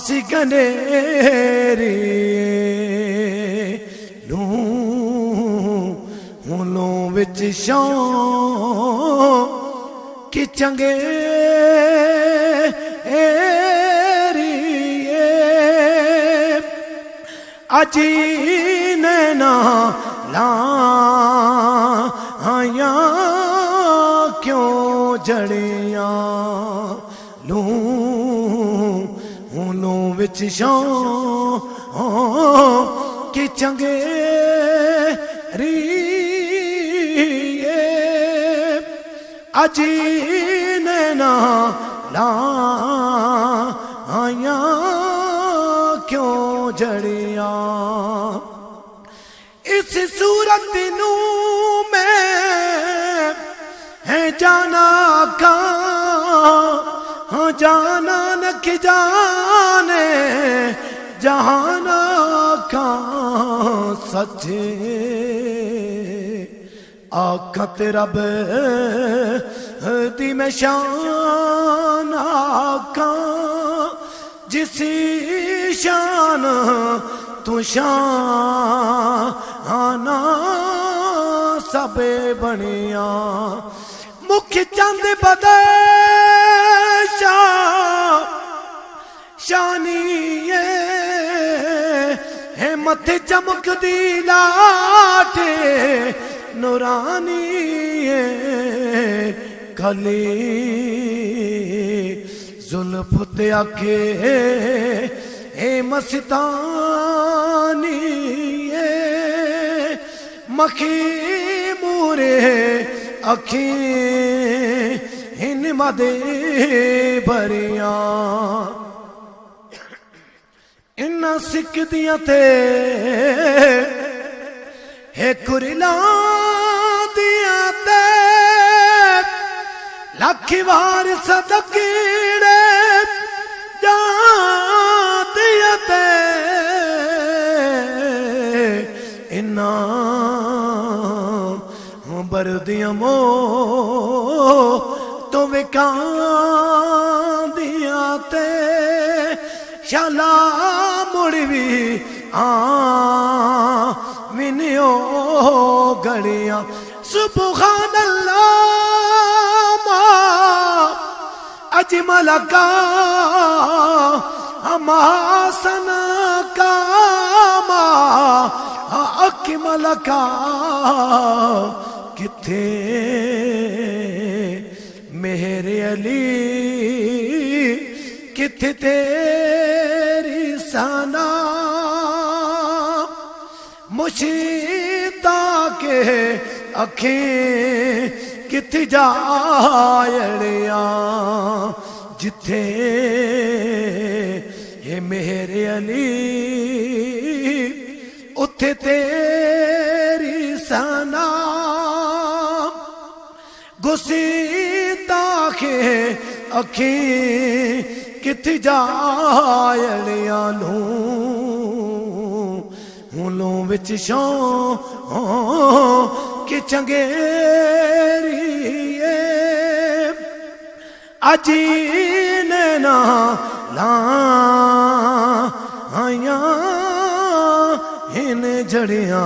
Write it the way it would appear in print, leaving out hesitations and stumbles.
सिगनेरी हुलों विच शौं कि चंगे अजी नैना लाया क्यों जड़िया हुलों विच शौं कि चंगे अजी नैना लाया क्यों जड़िया इस सूरत नू मैं है जाना का हाँ जाना न कि जाने जहाना का सच्चे आखत रब दी मैं शान आका जिसी शान तू शाना सबे बनिया मुख चंद बदे शानी है मथे चमक दी लाटे नूरानी कली जुल्फ ते आखे ए मस्तानी मखी मूरे अखी इन मदे भरिया इन्ना सिख दिया ते है कुरिला दिया ते लख वार सदकीड़े जा दिया ते इन्ना बरदिया मो तो विका दिया ते शाला मुड़वी मिनियो गड़िया सुबहान अल्लाह अजमल का हमासन का अकमल का किथे मेरे अली किथे तेरी सना मुशीता के अखें किथे जायड़िया जिथे ये मेरे अली उथे तेरी सना गुसीता के अखें किथे जायड़िया हुलों विच शौं कि चंगेरी अजी नैना लाया इन जड़िया।